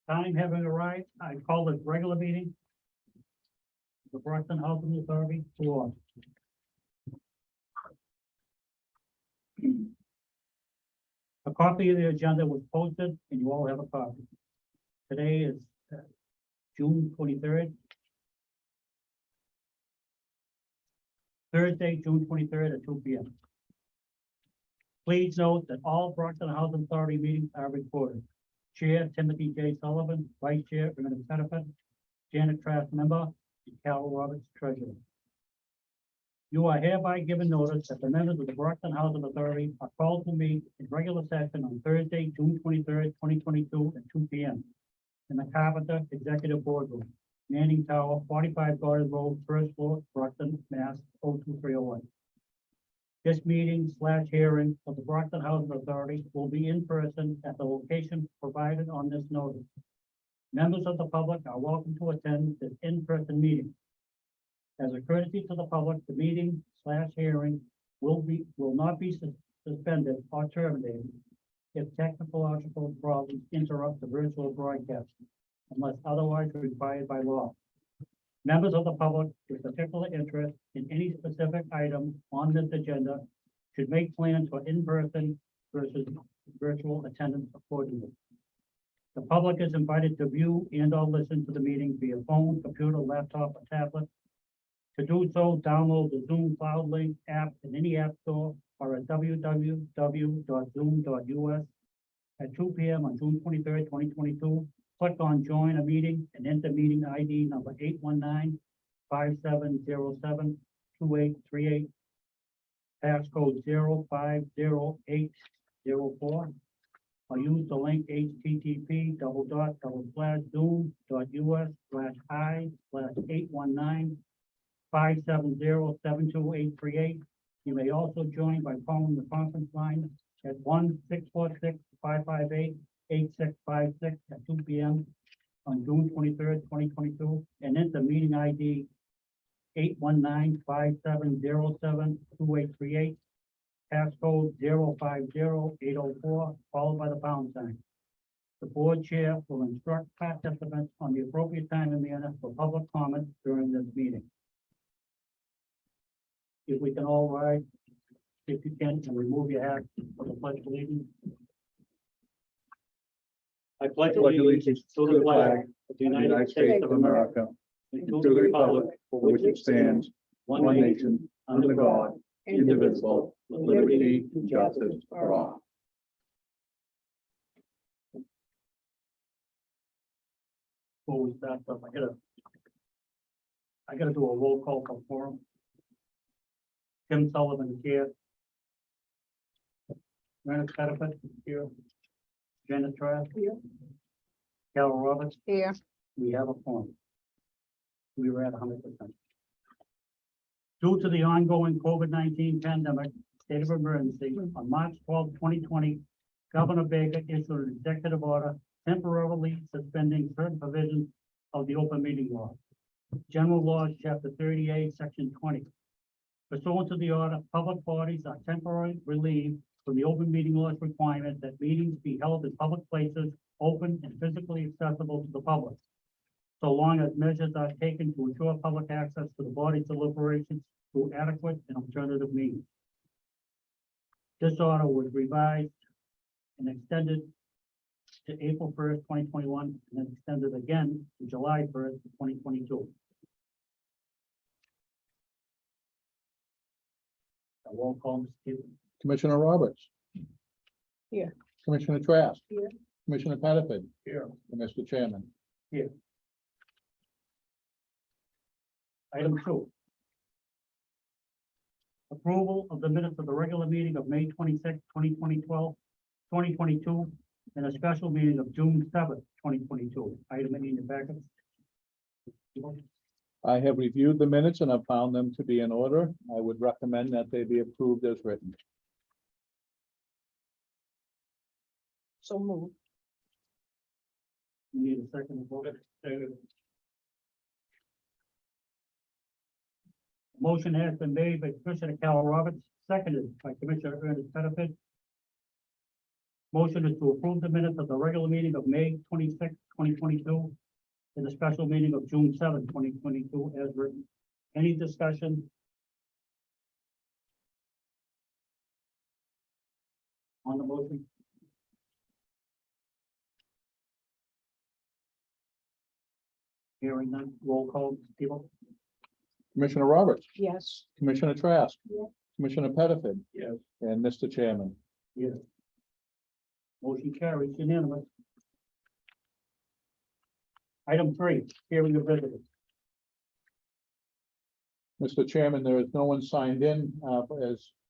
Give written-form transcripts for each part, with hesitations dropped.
Time having arrived, I call this regular meeting. The Brockton Housing Authority to order. A copy of the agenda was posted and you all have a copy. Today is June 23rd. Thursday, June 23rd at 2 p.m. Please note that all Brockton Housing Authority meetings are recorded. Chair Timothy J. Sullivan, Vice Chair Ernest Pettifat, Janet Trask, member, and Carol Roberts, Treasurer. You are hereby given notice that the members of the Brockton Housing Authority are called to meet in regular session on Thursday, June 23rd, 2022 at 2 p.m. in the Carpenter Executive Boardroom, Manning Tower, 45 Gordon Road, first floor, Brockton, Mass. 02301. This meeting/hearing of the Brockton Housing Authority will be in person at the location provided on this notice. Members of the public are welcome to attend this in-person meeting. As a courtesy to the public, the meeting/hearing will not be suspended or terminated if technological problems interrupt the virtual broadcast, unless otherwise required by law. Members of the public with particular interest in any specific item on this agenda should make plans for in-person versus virtual attendance accordingly. The public is invited to view and or listen to the meeting via phone, computer, laptop, or tablet. To do so, download the Zoom Cloud Link app in any app store or at www.zoom.us at 2 p.m. on June 23rd, 2022. Click on Join a Meeting and enter meeting ID number 819-5707-2838. Passcode 050804. Or use the link http://zoom.us/i/819-570-72838. You may also join by phone the conference line at 1-646-558-8656 at 2 p.m. on June 23rd, 2022, and enter meeting ID 819-5707-2838, passcode 050804, followed by the pound sign. The board chair will instruct participants on the appropriate time and manner for public comment during this meeting. If we can all rise, if you can, and remove your hat for the pledge of allegiance. I pledge allegiance to the flag of the United States of America and to the republic for which it stands, one nation, under God, indivisible, with liberty and justice for all. Before we start up, I gotta do a roll call for forum. Tim Sullivan is here. Ernest Pettifat is here. Janet Trask here. Carol Roberts Here. We have a forum. We were at 100%. Due to the ongoing COVID-19 pandemic state of emergency, on March 12, 2020, Governor Baker issued an executive order temporarily suspending certain provisions of the open meeting law. General Laws, Chapter 38, Section 20. Pursuant to the order, public bodies are temporarily relieved from the open meeting laws requirement that meetings be held in public places, open and physically accessible to the public, so long as measures are taken to ensure public access to the body's deliberations through adequate and alternative means. This order was revised and extended to April 1st, 2021, and then extended again to July 1st, 2022. A roll call, Mr. Stevens. Commissioner Roberts. Here. Commissioner Trask. Here. Commissioner Pettifat. Here. And Mr. Chairman. Item 2. Approval of the minutes of the regular meeting of May 26, 2022, and a special meeting of June 7, 2022. Item in your packet. I have reviewed the minutes and have found them to be in order. I would recommend that they be approved as written. So move. You need a second vote. Motion has been made by Commissioner Carol Roberts, seconded by Commissioner Ernest Pettifat. Motion is to approve the minutes of the regular meeting of May 26, 2022, and the special meeting of June 7, 2022, as written. Any discussion? On the motion? Hearing none, roll call, people? Commissioner Roberts, Yes. Commissioner Trask. Yeah. Commissioner Pettiford. Yes. And Mr. Chairman. Yes. Motion carries unanimous. Item 3, hearing of visitors. Mr. Chairman, there is no one signed in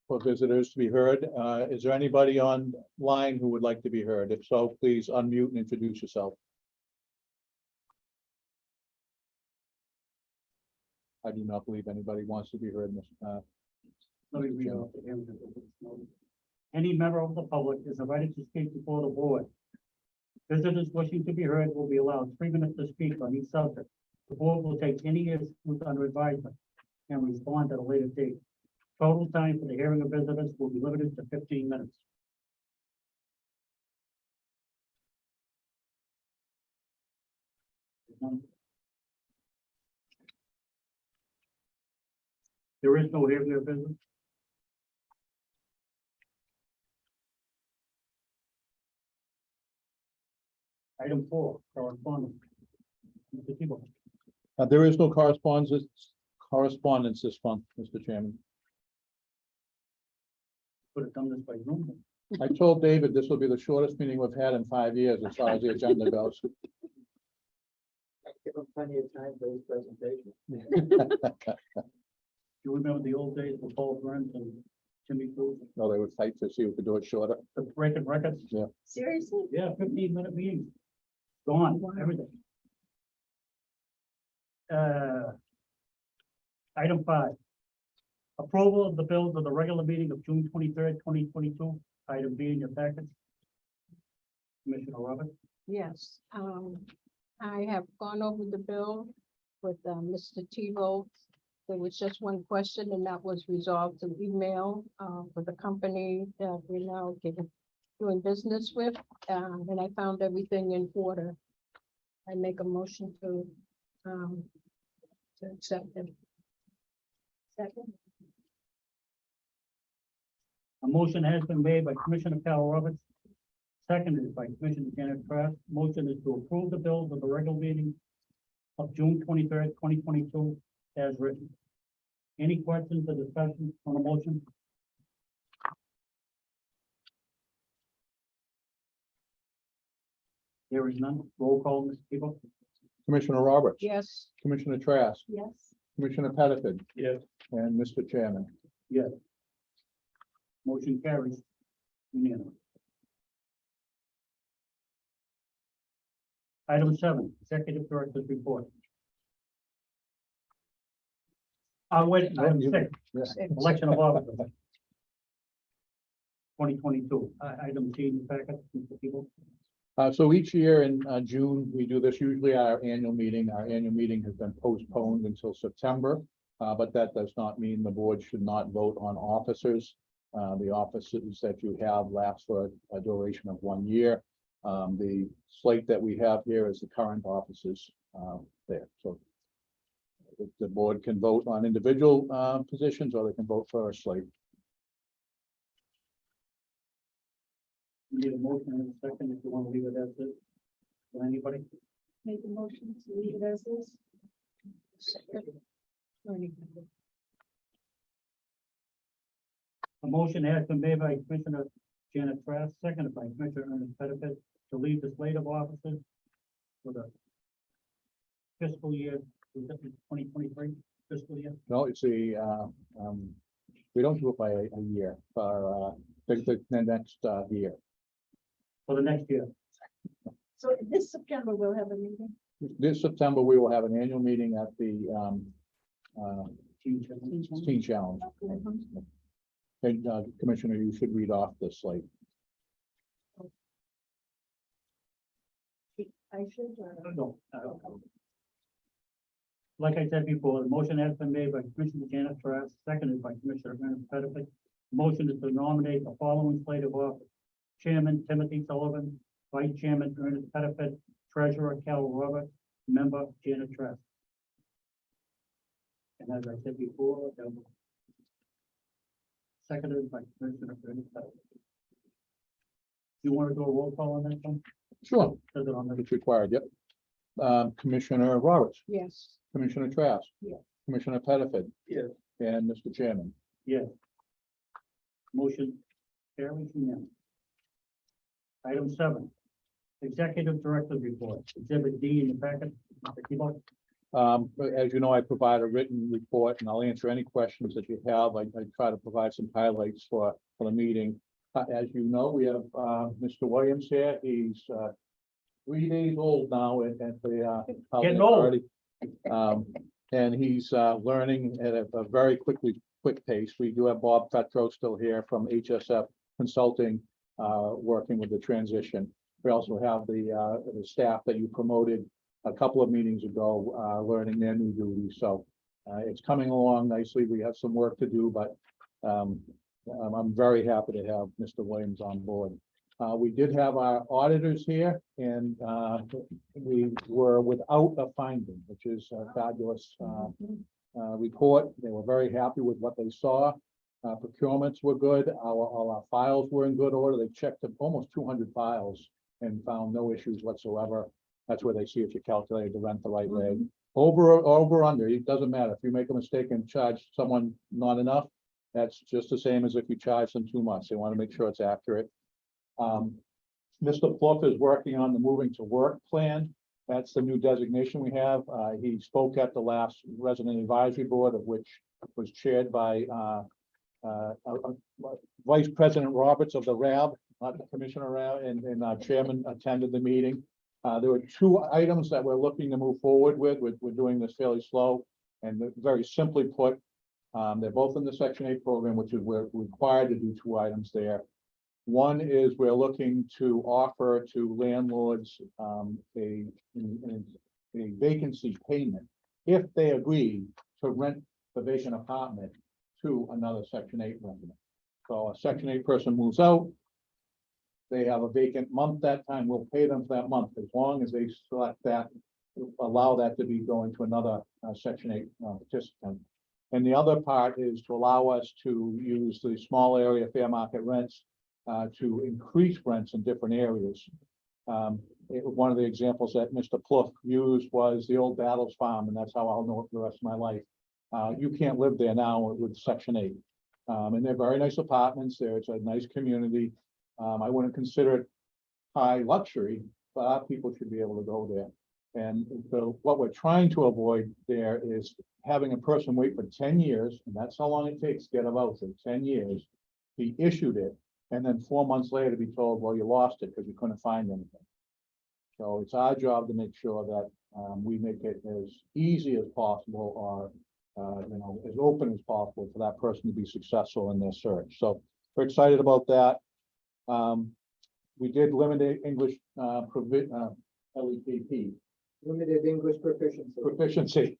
for visitors to be heard. Is there anybody online who would like to be heard? If so, please unmute and introduce yourself. I do not believe anybody wants to be heard. Let me read off the hearing of visitors. Any member of the public is invited to speak before the board. Visitors wishing to be heard will be allowed 3 minutes to speak on each subject. The board will take any issues under advisement and respond at a later date. Total time for the hearing of visitors will be limited to 15 minutes. There is no hearing of visitors. Item 4, correspondence. Mr. Tebow. There is no correspondence this month, Mr. Chairman. Could have done this by Zoom. I told David this will be the shortest meeting we've had in 5 years as far as the agenda goes. Give them plenty of time for his presentation. You remember the old days with Paul Burns and Jimmy Cruz, No, they would fight to see who could do it shorter. the breaking records? Seriously? Yeah, 15-minute meetings. Gone, everything. Item 5. Approval of the bills of the regular meeting of June 23rd, 2022. Item B in your package. Commissioner Roberts. Yes. I have gone over the bill with Mr. Tebow. There was just one question, and that was resolved through email for the company that we're now doing business with. And I found everything in order. I make a motion to accept it. Second. A motion has been made by Commissioner Carol Roberts, seconded by Commissioner Janet Trask. Motion is to approve the bills of the regular meeting of June 23rd, 2022, as written. Any questions or discussion on the motion? There is none. Roll call, Mr. Tebow. Commissioner Roberts. Yes. Commissioner Trask. Yes. Commissioner Pettiford. Yes. And Mr. Chairman. Yes. Motion carries unanimous. Item 7, Executive Director's Report. Wait, item 6, Yeah. Election of Officers. 2022, item C in the packet, Mr. Tebow. So each year in June, we do this, usually our annual meeting. Our annual meeting has been postponed until September. But that does not mean the board should not vote on officers. The offices that you have last for a duration of 1 year. The slate that we have here is the current offices there. So the board can vote on individual positions, or they can vote for a slate. You need a motion in a second if you want to leave it as is. For anybody? Make a motion to leave it as is. Second. A motion has been made by Commissioner Janet Trask, seconded by Commissioner Ernest Pettiford, to leave the slate of officers for the fiscal year, 2023 fiscal year. No, it's we don't do it by a year for the next year. For the next year. So this September, we'll have a meeting. This September, we will have an annual meeting at the Teen Challenge. And Commissioner, you should read off the slate. I should. No. Like I said before, the motion has been made by Commissioner Janet Trask, seconded by Commissioner Ernest Pettiford. The motion is to nominate the following slate of officers. Chairman Timothy Sullivan, Vice Chairman Ernest Pettifat, Treasurer Cal Roberts, Member Janet Trask. And as I said before, seconded by Commissioner Ernest Pettifat. You want to do a roll call on that one? Sure, Does it on the, it's required, yep. Commissioner Roberts, Yes. Commissioner Trask. Yes. Commissioner Pettifat, Yes. and Mr. Chairman. yes. Motion carries unanimous. Item 7, Executive Director's Report, Exhibit D in the packet. Mr. Tebow. But as you know, I provide a written report and I'll answer any questions that you have. I try to provide some highlights for the meeting. As you know, we have, Mr. Williams here. He's, 3 days old now at the, housing Getting old. authority. And he's, learning at a very quick pace. We do have Bob Petro still here from HSF Consulting, working with the transition. We also have the staff that you promoted a couple of meetings ago, learning their new duties. So it's coming along nicely. We have some work to do, but I'm very happy to have Mr. Williams on board. We did have our auditors here and we were without a finding, which is a fabulous report. They were very happy with what they saw. Procurements were good. All our files were in good order. They checked almost 200 files and found no issues whatsoever. That's where they see if you calculated the rent the right way. Over, under, it doesn't matter. If you make a mistake and charge someone not enough, that's just the same as if you charge them too much. They want to make sure it's accurate. Mr. Pluff is working on the moving to work plan. That's the new designation we have. He spoke at the last resident advisory board, of which was chaired by Vice President Roberts of the RAB, not the Commissioner RAB, and our chairman attended the meeting. There were 2 items that we're looking to move forward with. We're doing this fairly slow and very simply put, they're both in the Section 8 program, which is we're required to do 2 items there. One is we're looking to offer to landlords a vacancy payment if they agree to rent the vacant apartment to another Section 8 resident. So a Section 8 person moves out. They have a vacant month that time, we'll pay them for that month, as long as they select that, allow that to be going to another Section 8 participant. And the other part is to allow us to use the small area fair market rents to increase rents in different areas. One of the examples that Mr. Pluff used was the old Battles Farm, and that's how I'll know it for the rest of my life. You can't live there now with Section 8. And they're very nice apartments there. It's a nice community. I wouldn't consider it high luxury, but our people should be able to go there. And so what we're trying to avoid there is having a person wait for 10 years, and that's how long it takes to get a voucher, 10 years. He issued it, and then 4 months later be told, well, you lost it because you couldn't find anything. So it's our job to make sure that we make it as easy as possible or as open as possible for that person to be successful in their search. So we're excited about that. We did limited English LEPP. Limited English proficiency.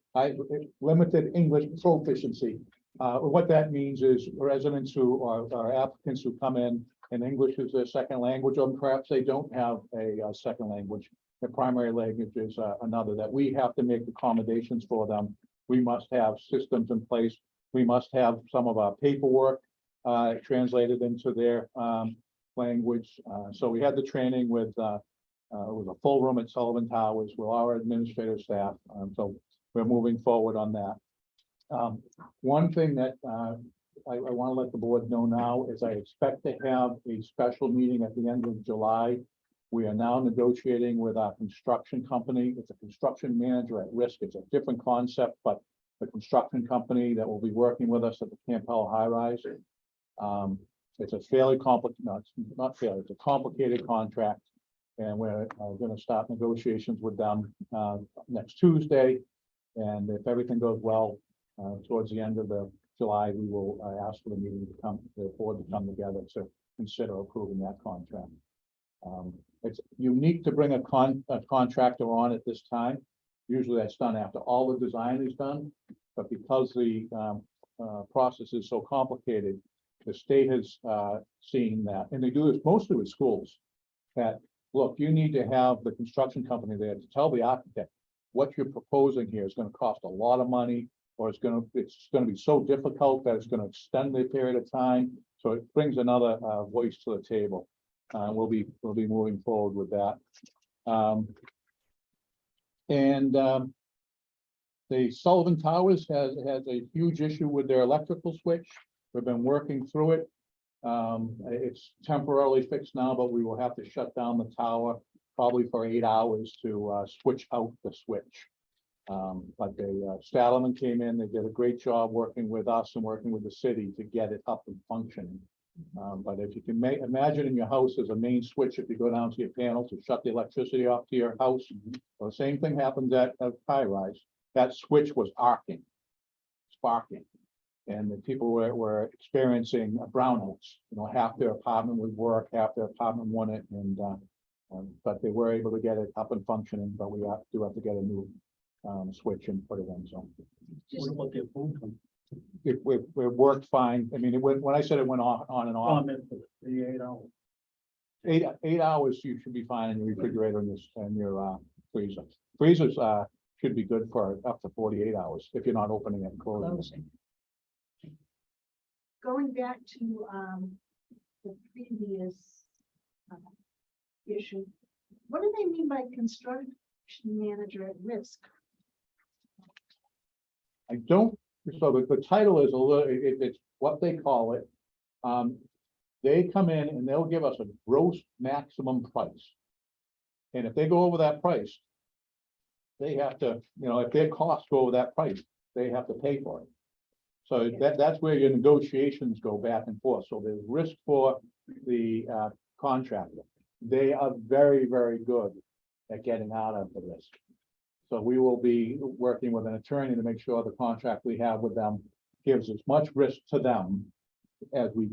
Limited English proficiency. What that means is residents who are applicants who come in and English is their second language, or perhaps they don't have a second language. Their primary language is another, that we have to make accommodations for them. We must have systems in place. We must have some of our paperwork translated into their language. So we had the training with a full room at Sullivan Towers with our administrative staff. So we're moving forward on that. One thing that I want to let the board know now is I expect to have a special meeting at the end of July. We are now negotiating with our construction company. It's a construction manager at risk. It's a different concept, but the construction company that will be working with us at the Campbell High Rise. It's a fairly complicated, no, it's not fairly, it's a complicated contract. And we're going to start negotiations with them next Tuesday. And if everything goes well, towards the end of July, we will ask for the meeting to come, the board to come together to consider approving that contract. It's unique to bring a contractor on at this time. Usually that's done after all the design is done, but because the process is so complicated, the state has, seen that, and they do this mostly with schools. That, look, you need to have the construction company there to tell the architect what you're proposing here is gonna cost a lot of money, or it's gonna be so difficult that it's gonna extend the period of time. So it brings another, voice to the table. We'll be moving forward with that. The Sullivan Towers has a huge issue with their electrical switch. We've been working through it. It's temporarily fixed now, but we will have to shut down the tower probably for 8 hours to switch out the switch. But Stadleman came in, they did a great job working with us and working with the city to get it up and functioning. But if you can imagine in your house, there's a main switch, if you go down to your panel to shut the electricity off to your house. Well, the same thing happens at high rise. That switch was sparking. And the people were experiencing brownouts, half their apartment would work, half their apartment wouldn't, but they were able to get it up and functioning, but we do have to get a new switch and put it in, so. What about their food? It worked fine. I mean, when I said it went on and off, 38 hours. 8 hours, you should be fine in your refrigerator and your freezer. Freezers should be good for up to 48 hours if you're not opening it and closing. Going back to the previous issue, what do they mean by construction manager at risk? I don't, so the title is a little, it's what they call it. They come in and they'll give us a gross maximum price. And if they go over that price, they have to, if their costs go over that price, they have to pay for it. So that's where your negotiations go back and forth. So there's risk for the contractor. They are very, very good at getting out of the risk. So we will be working with an attorney to make sure the contract we have with them gives as much risk to them as we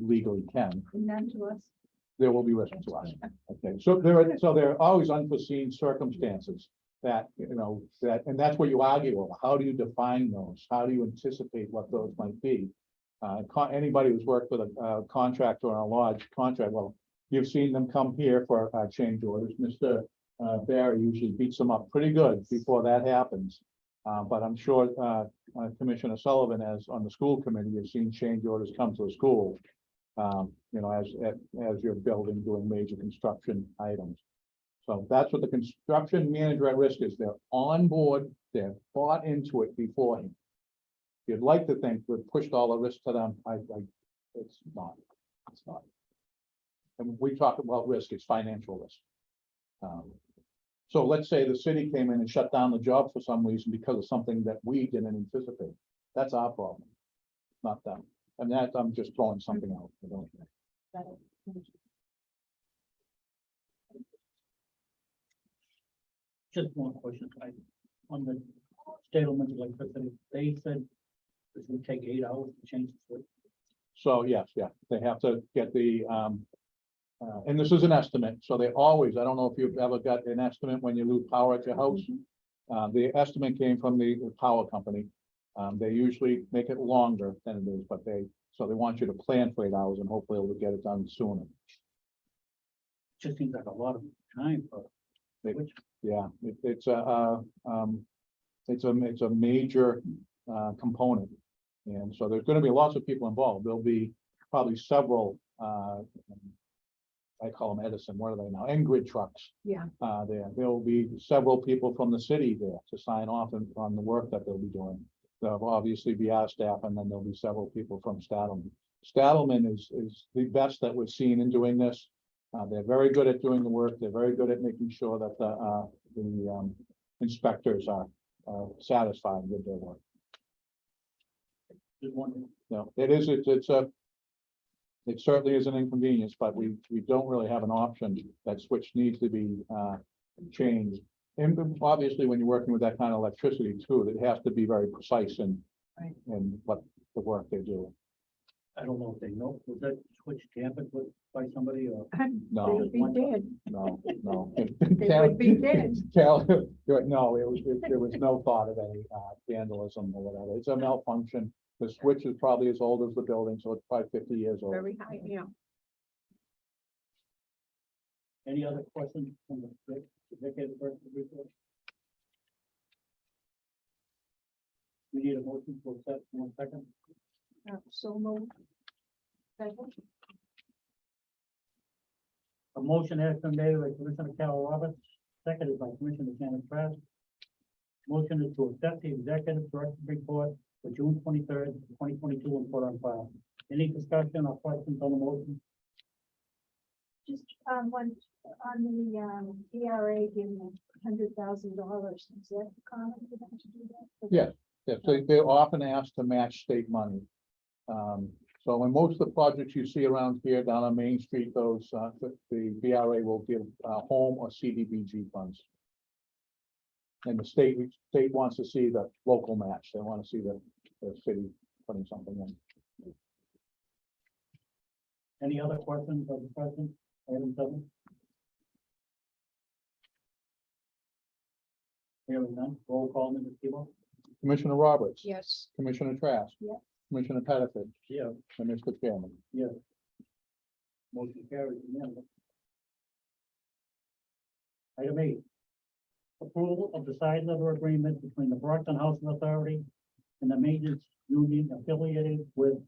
legally can. And then to us? There will be risk to us. Okay, so there are always unforeseen circumstances that, and that's what you argue over. How do you define those? How do you anticipate what those might be? Anybody who's worked with a contractor on a large contract, well, you've seen them come here for change orders. Mr. Barry usually beats them up pretty good before that happens. But I'm sure Commissioner Sullivan, as on the school committee, has seen change orders come to the school. As you're building, doing major construction items. So that's what the construction manager at risk is. They're on board, they're bought into it beforehand. You'd like to think we've pushed all the risk to them. It's not. And when we talk about risk, it's financial risk. So let's say the city came in and shut down the job for some reason because of something that we didn't anticipate. That's our problem, not them. And that, I'm just throwing something out. Just one question, on the Stadleman's electricity, they said this would take 8 hours to change the switch. So yes, they have to get the, and this is an estimate, so they always, I don't know if you've ever got an estimate when you lose power at your house. The estimate came from the power company. They usually make it longer than it is, but they want you to plan for 8 hours and hopefully it'll get it done sooner. Just seems like a lot of time for which. Yeah, it's a major component. And so there's going to be lots of people involved. There'll be probably several, I call them Edison, what are they now? Engrid trucks. Yeah. There will be several people from the city there to sign off on the work that they'll be doing. There'll obviously be our staff, and then there'll be several people from Stadleman. Stadleman is the best that we've seen in doing this. They're very good at doing the work. They're very good at making sure that the inspectors are satisfied with their work. Just wondering. No, it certainly is an inconvenience, but we don't really have an option. That switch needs to be changed. And obviously, when you're working with that kind of electricity too, it has to be very precise in what the work they do. I don't know if they know, was that switch tampered with by somebody or? No, They'd be dead. no. They would be dead. No, there was no thought of any vandalism or whatever. It's a malfunction. The switch is probably as old as the building, so it's probably 50 years old. Very high, yeah. Any other questions from the executive director report? We need a motion to accept 1 second. So moved. Second. A motion has been made by Commissioner Carol Roberts, seconded by Commissioner Janet Trask. Motion is to accept the executive director report for June 23rd, 2022, and put on file. Any discussion or questions on the motion? Just one, on the DRA giving $100,000, is that common for them to do that? Yeah. Yeah, so they're often asked to match state money. So in most of the projects you see around here down on Main Street, those, the BRA will give, home or CDBG funds. And the state wants to see the local match. They want to see the city putting something in. Any other questions or discussion? Item 7. Hearing none, roll call, Mr. Tebow? Commissioner Roberts. Yes. Commissioner Trask. Yes. Commissioner Pettiford. Yeah. And Mr. Chairman. Yes. Motion carries unanimously. Item 8. Approval of the side letter agreement between the Brockton Housing Authority and the Maintenance Union affiliated with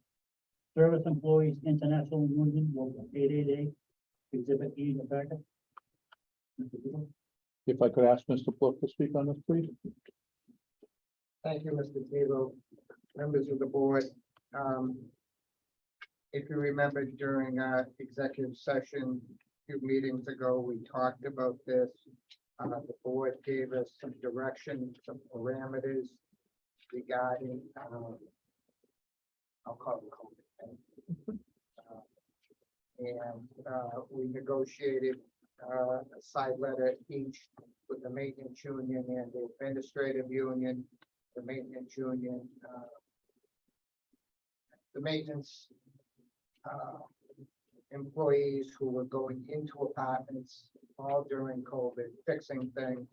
Service Employees International Union, Local 888, Exhibit E in the packet. Mr. Tebow? If I could ask Mr. Plouffe to speak on this, please. Thank you, Mr. Tebow, members of the board. If you remember during executive session a few meetings ago, we talked about this. The board gave us some direction, some parameters regarding, I'll call it COVID. And we negotiated a side letter each with the maintenance union and the administrative union. The maintenance union, the maintenance employees who were going into apartments all during COVID, fixing things,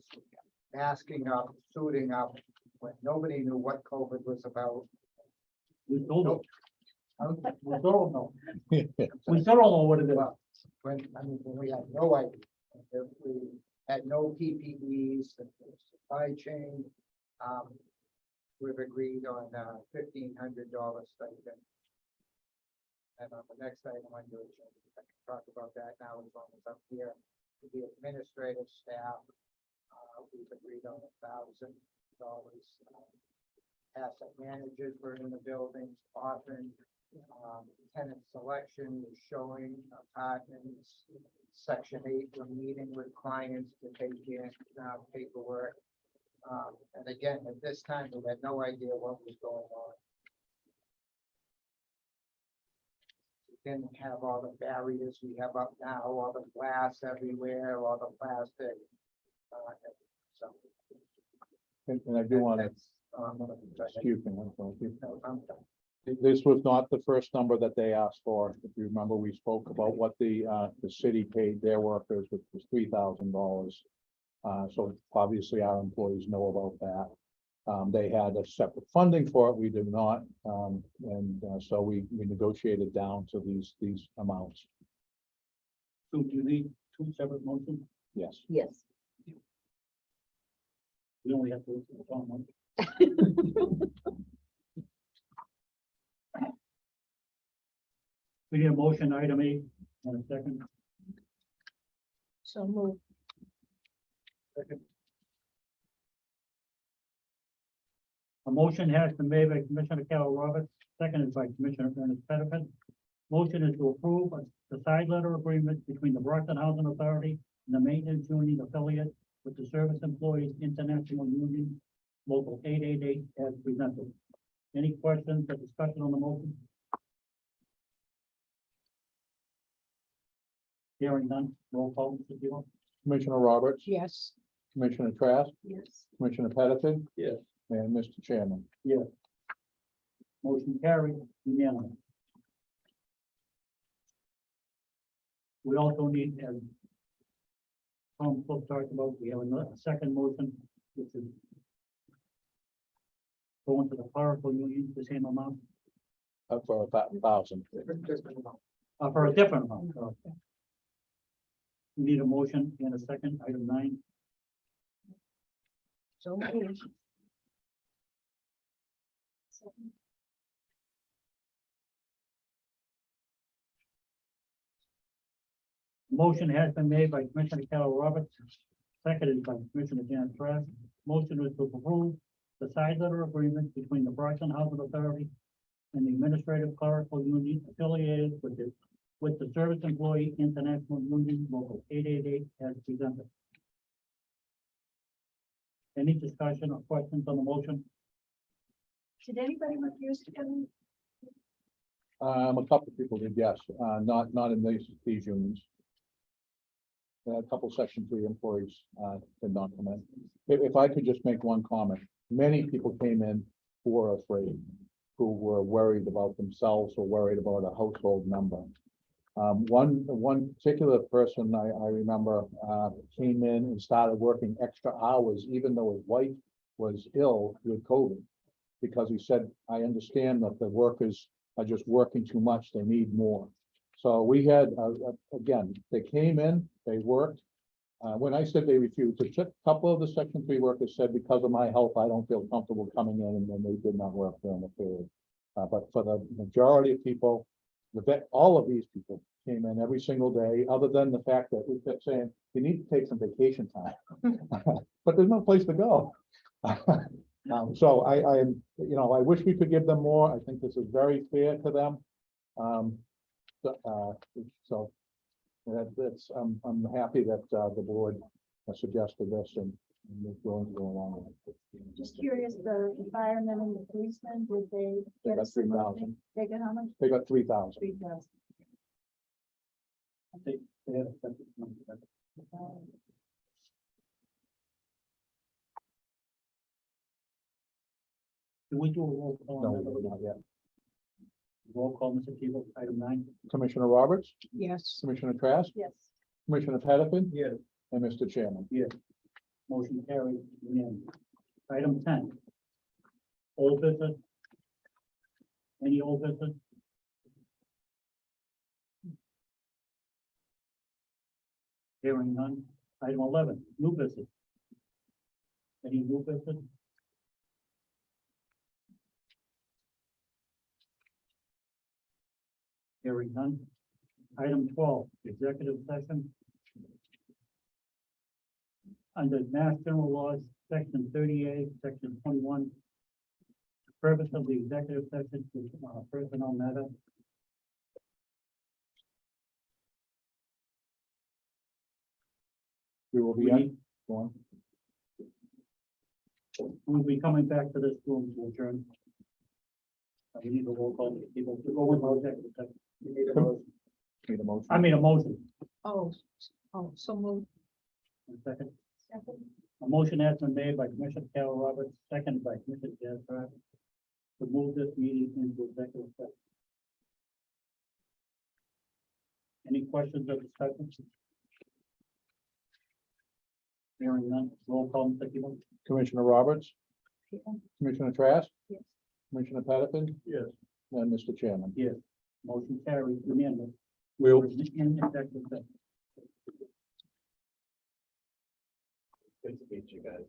masking up, suiting up, when nobody knew what COVID was about. We still don't, Um, we still don't know. We still don't know what it is. when we had no idea, if we had no PPEs, the supply chain, we've agreed on $1,500 stipend. And on the next item on your agenda, I can talk about that now as long as I'm here. To the administrative staff, we've agreed on $1,000. Asset managers were in the buildings often. Tenant selection is showing apartments. Section 8, we're meeting with clients to take in paperwork. And again, at this time, we had no idea what was going on. We didn't have all the barriers we have up now, all the glass everywhere, all the plastic. So. And I do want to, that's, excuse me, I'm sorry. I'm done. This was not the first number that they asked for. If you remember, we spoke about what the city paid their workers, which was $3,000. So obviously our employees know about that. They had a separate funding for it. We did not. So we negotiated down to these amounts. So do you need 2 separate motions? Yes. Yes. We only have to listen to one. We need a motion, item 8, and a second. So moved. A motion has been made by Commissioner Carol Roberts, seconded by Commissioner Ernest Pettiford. Motion is to approve the side letter agreement between the Brockton Housing Authority and the Maintenance Union affiliate with the Service Employees International Union, Local 888, as presented. Any questions or discussion on the motion? Hearing none, roll call, Mr. Tebow? Commissioner Roberts. Yes. Commissioner Trask. Yes. Commissioner Pettiford. Yes. And Mr. Chairman. Yes. Motion carried unanimous. We also need, as Tom Cook talked about, we have a second motion, which is going to the clerical union, the same amount, For 1,000. for a different amount. Okay. We need a motion and a second, item 9. So moved. Motion has been made by Commissioner Carol Roberts, seconded by Commissioner Janet Trask. Motion is to approve the side letter agreement between the Brockton Housing Authority and the Administrative Clerical Union affiliated with the Service Employee International Union Local 888 as presented. Any discussion or questions on the motion? Did anybody refuse to come in? A couple of people did, yes, not in these unions. A couple section 3 employees, did not come in. If I could just make one comment, many people came in who were afraid, who were worried about themselves or worried about a household member. One particular person I remember, came in and started working extra hours, even though his wife was ill with COVID. Because he said, I understand that the workers are just working too much, they need more. So we had, again, they came in, they worked. When I said they refused, a couple of the section 3 workers said, because of my health, I don't feel comfortable coming in, and then they did not work during the period. But for the majority of people, all of these people came in every single day, other than the fact that we kept saying, you need to take some vacation time. But there's no place to go. So I am, I wish we could give them more. I think this is very fair to them. So that's, I'm happy that the board suggested this and is willing to go along with it. Just curious, the firemen and the policemen, did they They get got some money? 3,000. They got how much? They got 3,000. 3,000. They have a second number. Do we do a roll call? No, on that? not yet. Roll call, Mr. Tebow, item 9. Commissioner Roberts, Yes. Commissioner Trask, Yes. Commissioner Pettiford. Yes. And Mr. Chairman. Motion carried unanimously. Item 10. Old business. Any old business? Hearing none. Item 11, new business. Any new business? Hearing none. Item 12, executive session. Under Mass General Laws, Section 38, Section 21. The purpose of the executive session is personnel matter. We will be We on. need- Go on. We'll be coming back to this room to adjourn. We need a roll call, people to go into executive session. We need a motion. Need a motion. I mean, a motion. Oh, so moved. One second. Second. A motion has been made by Commissioner Carol Roberts, seconded by Commissioner Jasper, to move this meeting into executive session. Any questions or discussions? Hearing none, roll call, Mr. Tebow. Commissioner Roberts, Yeah. Commissioner Trask, Yes. Commissioner Pettiford. Yes. And Mr. Chairman. Yes. Motion carries unanimous. We'll, In executive session. Good to meet you guys.